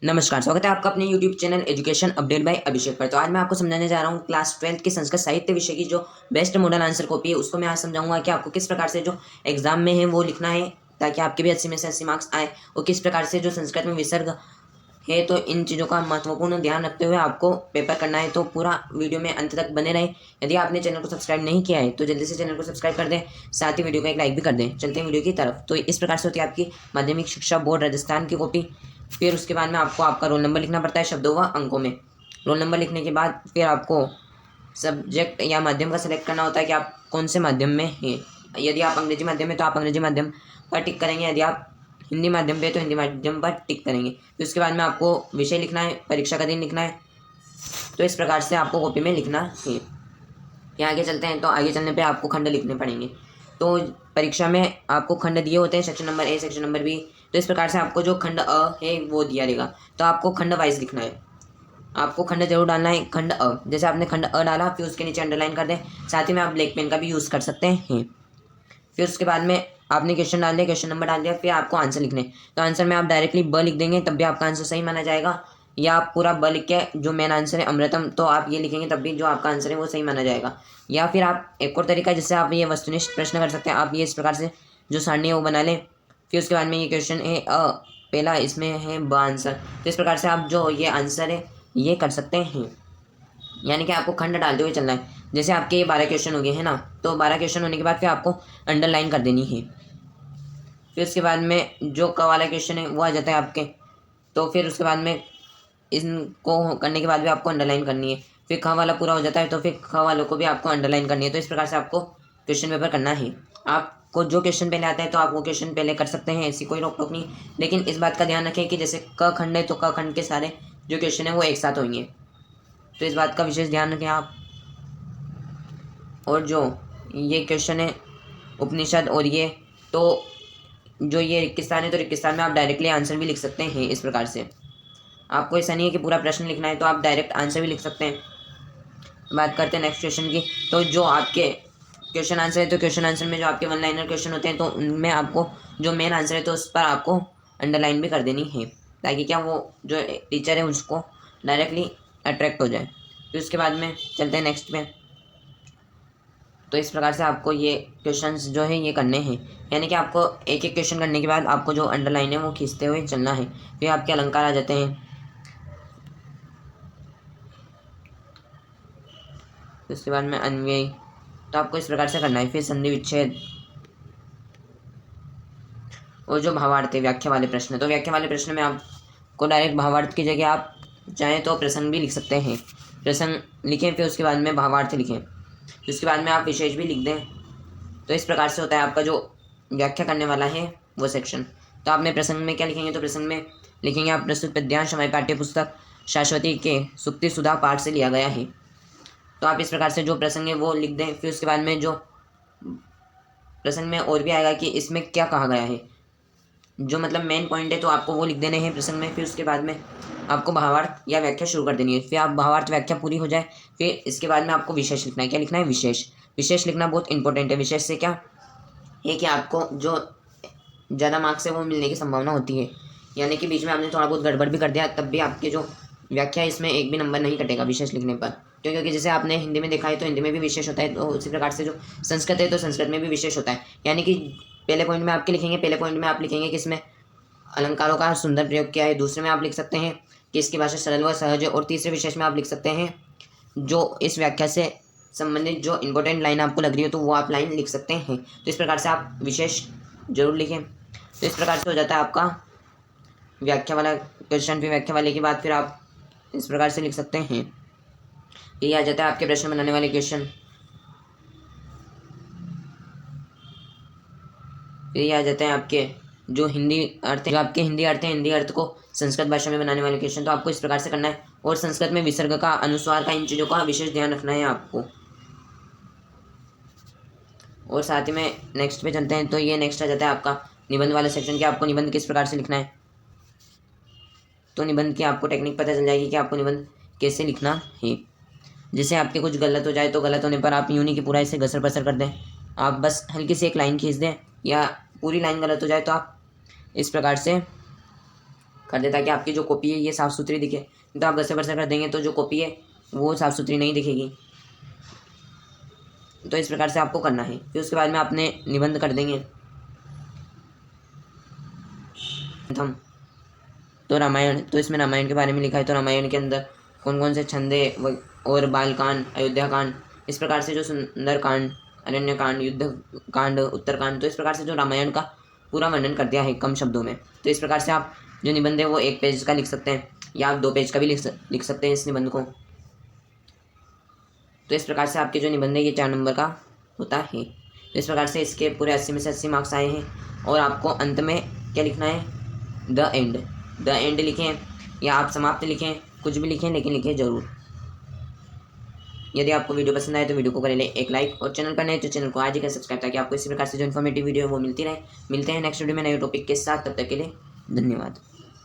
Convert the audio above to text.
नमस्कार, स्वागत है आपका अपने YouTube channel education update by Abhishek पर। तो आज मैं आपको समझाने जा रहा हूँ क्लास 12th की संस्कृत साहित्य विषय की जो बेस्ट मॉडल आंसर कॉपी है, उसको मैं आज समझाऊंगा कि आपको किस प्रकार से जो एग्जाम में है वो लिखना है ताकि आपके भी 80 में से 80 मार्क्स आए, और किस प्रकार से जो संस्कृत में विसर्ग है। तो इन चीज़ों का महत्वपूर्ण ध्यान रखते हुए आपको पेपर करना है, तो पूरा वीडियो में अंत तक बने रहे। यदि आपने चैनल को सब्सक्राइब नहीं किया है तो जल्दी से चैनल को सब्सक्राइब कर दें, साथ ही वीडियो को एक लाइक भी कर दें। चलते हैं वीडियो की तरफ। तो इस प्रकार से होती है आपकी माध्यमिक शिक्षा बोर्ड राजस्थान की कॉपी। फिर उसके बाद में आपको आपका रोल नंबर लिखना पड़ता है शब्दों व अंकों में। रोल नंबर लिखने के बाद फिर आपको सब्जेक्ट या माध्यम का सिलेक्ट करना होता है कि आप कौन से माध्यम में हैं। यदि आप अंग्रेजी माध्यम में तो आप अंग्रेजी माध्यम पर टिक करेंगे, यदि आप हिंदी माध्यम पे तो हिंदी माध्यम पर टिक करेंगे। फिर उसके बाद में आपको विषय लिखना है, परीक्षा का दिन लिखना है। तो इस प्रकार से आपको कॉपी में लिखना है। यहाँ आगे चलते हैं। तो आगे चलने पे आपको खंड लिखने पड़ेंगे। तो परीक्षा में आपको खंड दिए होते हैं, section number a, section number b. तो इस प्रकार से आपको जो खंड अ है वो दिया रहेगा, तो आपको खंड वाइज लिखना है। आपको खंड जरूर डालना है, खंड अ। जैसे आपने खंड अ डाला फिर उसके नीचे अंडरलाइन कर दें, साथ ही में आप ब्लैक पेन का भी यूज़ कर सकते हैं। फिर उसके बाद में आपने क्वेश्चन डाल दिया, क्वेश्चन नंबर डाल दिया, फिर आपको आंसर लिखने। तो आंसर में आप डायरेक्टली ब लिख देंगे तब भी आपका आंसर सही माना जाएगा, या आप पूरा ब लिख के जो मेन आंसर है अमृतम तो आप ये लिखेंगे तब भी जो आपका आंसर है वो सही माना जाएगा। या फिर आप एक और तरीका जिससे आप ये वस्तुनिष्ठ प्रश्न कर सकते हैं, आप ये इस प्रकार से जो सारणी है वो बना लें। फिर उसके बाद में ये क्वेश्चन है पहला, इसमें है ब आंसर। तो इस प्रकार से आप जो ये आंसर है ये कर सकते हैं, यानी कि आपको खंड डालते हुए चलना है। जैसे आपके ये 12 क्वेश्चन हो गए हैं ना, तो 12 क्वेश्चन होने के बाद फिर आपको अंडरलाइन कर देनी है। फिर उसके बाद में जो क वाला क्वेश्चन है वो आ जाता है आपके। तो फिर उसके बाद में इनको करने के बाद भी आपको अंडरलाइन करनी है। फिर ख वाला पूरा हो जाता है तो फिर ख वालों को भी आपको अंडरलाइन करनी है। तो इस प्रकार से आपको क्वेश्चन पेपर करना है। आपको जो क्वेश्चन पहले आता है तो आप वो क्वेश्चन पहले कर सकते हैं, ऐसी कोई रोक टोक नहीं। लेकिन इस बात का ध्यान रखें कि जैसे क खंड है तो क खंड के सारे जो क्वेश्चन है वो एक साथ होंगे, तो इस बात का विशेष ध्यान रखें आप। और जो ये क्वेश्चन है उपनिषद, और ये तो जो ये रेगिस्तान है तो रेगिस्तान में आप डायरेक्टली आंसर भी लिख सकते हैं। इस प्रकार से आपको ऐसा नहीं है कि पूरा प्रश्न लिखना है, तो आप डायरेक्ट आंसर भी लिख सकते हैं। बात करते हैं नेक्स्ट क्वेश्चन की। तो जो आपके क्वेश्चन आंसर है तो क्वेश्चन आंसर में जो आपके वन लाइनर क्वेश्चन होते हैं तो उनमें आपको जो मेन आंसर है तो उस पर आपको अंडरलाइन भी कर देनी है, ताकि क्या वो जो टीचर है उसको डायरेक्टली अट्रैक्ट हो जाए। फिर उसके बाद में चलते हैं नेक्स्ट में। तो इस प्रकार से आपको ये क्वेश्चंस जो है ये करने हैं, यानी कि आपको एक एक क्वेश्चन करने के बाद आपको जो अंडरलाइन है वो खींचते हुए चलना है। फिर आपके अलंकार आ जाते हैं। फिर उसके बाद में अन्वयी, तो आपको इस प्रकार से करना है। फिर संधि विच्छेद, और जो भावार्थ है व्याख्या वाले प्रश्न, तो व्याख्या वाले प्रश्न में आपको डायरेक्ट भावार्थ की जगह आप चाहें तो प्रसंग भी लिख सकते हैं। प्रसंग लिखें, फिर उसके बाद में भावार्थ लिखें, फिर उसके बाद में आप विशेष भी लिख दें। तो इस प्रकार से होता है आपका जो व्याख्या करने वाला है वो सेक्शन। तो आपने प्रसंग में क्या लिखेंगे, तो प्रसंग में लिखेंगे आप प्रस्तुत पद्यांश हमारी पाठ्य पुस्तक शाश्वती के सुक्ति सुधा पाठ से लिया गया है। तो आप इस प्रकार से जो प्रसंग है वो लिख दें। फिर उसके बाद में जो प्रसंग में और भी आएगा कि इसमें क्या कहा गया है, जो मतलब मेन पॉइंट है तो आपको वो लिख देने हैं प्रसंग में। फिर उसके बाद में आपको भावार्थ या व्याख्या शुरू कर देनी है। फिर आप भावार्थ व्याख्या पूरी हो जाए फिर इसके बाद में आपको विशेष लिखना है। क्या लिखना है, विशेष। विशेष लिखना बहुत इंपॉर्टेंट है। विशेष से क्या है कि आपको जो ज़्यादा मार्क्स है वो मिलने की संभावना होती है, यानी कि बीच में आपने थोड़ा बहुत गड़बड़ भी कर दिया तब भी आपके जो व्याख्या है इसमें एक भी नंबर नहीं कटेगा विशेष लिखने पर। क्योंकि जैसे आपने हिंदी में देखा है तो हिंदी में भी विशेष होता है, तो उसी प्रकार से जो संस्कृत है तो संस्कृत में भी विशेष होता है। यानी कि पहले पॉइंट में आपके लिखेंगे, पहले पॉइंट में आप लिखेंगे कि इसमें अलंकारों का सुंदर प्रयोग किया है। दूसरे में आप लिख सकते हैं कि इसकी भाषा सरल व सहज है। और तीसरे विशेष में आप लिख सकते हैं जो इस व्याख्या से संबंधित जो इंपॉर्टेंट लाइन आपको लग रही हो तो वो आप लाइन लिख सकते हैं। तो इस प्रकार से आप विशेष जरूर लिखें। तो इस प्रकार से हो जाता है आपका व्याख्या वाला क्वेश्चन। फिर व्याख्या वाले के बाद फिर आप इस प्रकार से लिख सकते हैं। ये आ जाता है आपके प्रश्न बनाने वाले क्वेश्चन। फिर ये आ जाते हैं आपके जो हिंदी अर्थ है, जो आपके हिंदी अर्थ है, हिंदी अर्थ को संस्कृत भाषा में बनाने वाले क्वेश्चन। तो आपको इस प्रकार से करना है। और संस्कृत में विसर्ग का, अनुस्वार का, इन चीज़ों का विशेष ध्यान रखना है आपको। और साथ ही में नेक्स्ट पे चलते हैं। तो ये नेक्स्ट आ जाता है आपका निबंध वाला सेक्शन कि आपको निबंध किस प्रकार से लिखना है। तो निबंध की आपको टेक्निक पता चल जाएगी कि आपको निबंध कैसे लिखना है। जैसे आपके कुछ गलत हो जाए तो गलत होने पर आप यूँ नहीं कि पूरा इसे घसर पसर कर दें, आप बस हल्की सी एक लाइन खींच दें, या पूरी लाइन गलत हो जाए तो आप इस प्रकार से कर दे ताकि आपकी जो कॉपी है ये साफ़ सुथरी दिखे। तो आप 10 से कर देंगे तो जो कॉपी है वो साफ़ सुथरी नहीं दिखेगी। तो इस प्रकार से आपको करना है। फिर उसके बाद में आपने निबंध कर देंगे। हम तो रामायण, तो इसमें रामायण के बारे में लिखा है, तो रामायण के अंदर कौन कौन से छंद है और बालकांड, अयोध्या कांड, इस प्रकार से जो सुंदर कांड, अरण्य कांड, युद्ध कांड, उत्तरकांड, तो इस प्रकार से जो रामायण का पूरा वर्णन कर दिया है कम शब्दों में। तो इस प्रकार से आप जो निबंध है वो 1 पेज का लिख सकते हैं या आप 2 पेज का भी लिख सकते हैं इस निबंध को। तो इस प्रकार से आपके जो निबंध है ये 4 नंबर का होता है। तो इस प्रकार से इसके पूरे 80 में से 80 मार्क्स आए हैं। और आपको अंत में क्या लिखना है, द एंड लिखें या आप समाप्त लिखें, कुछ भी लिखें लेकिन लिखें ज़रूर। यदि आपको वीडियो पसंद आए तो वीडियो को करें एक लाइक, और चैनल पर नए तो चैनल को आज ही कर सब्सक्राइब, ताकि आपको इसी प्रकार से जो इन्फॉर्मेटिव वीडियो है वो मिलती रहे। मिलते हैं नेक्स्ट वीडियो में नए टॉपिक के साथ, तब तक के लिए धन्यवाद।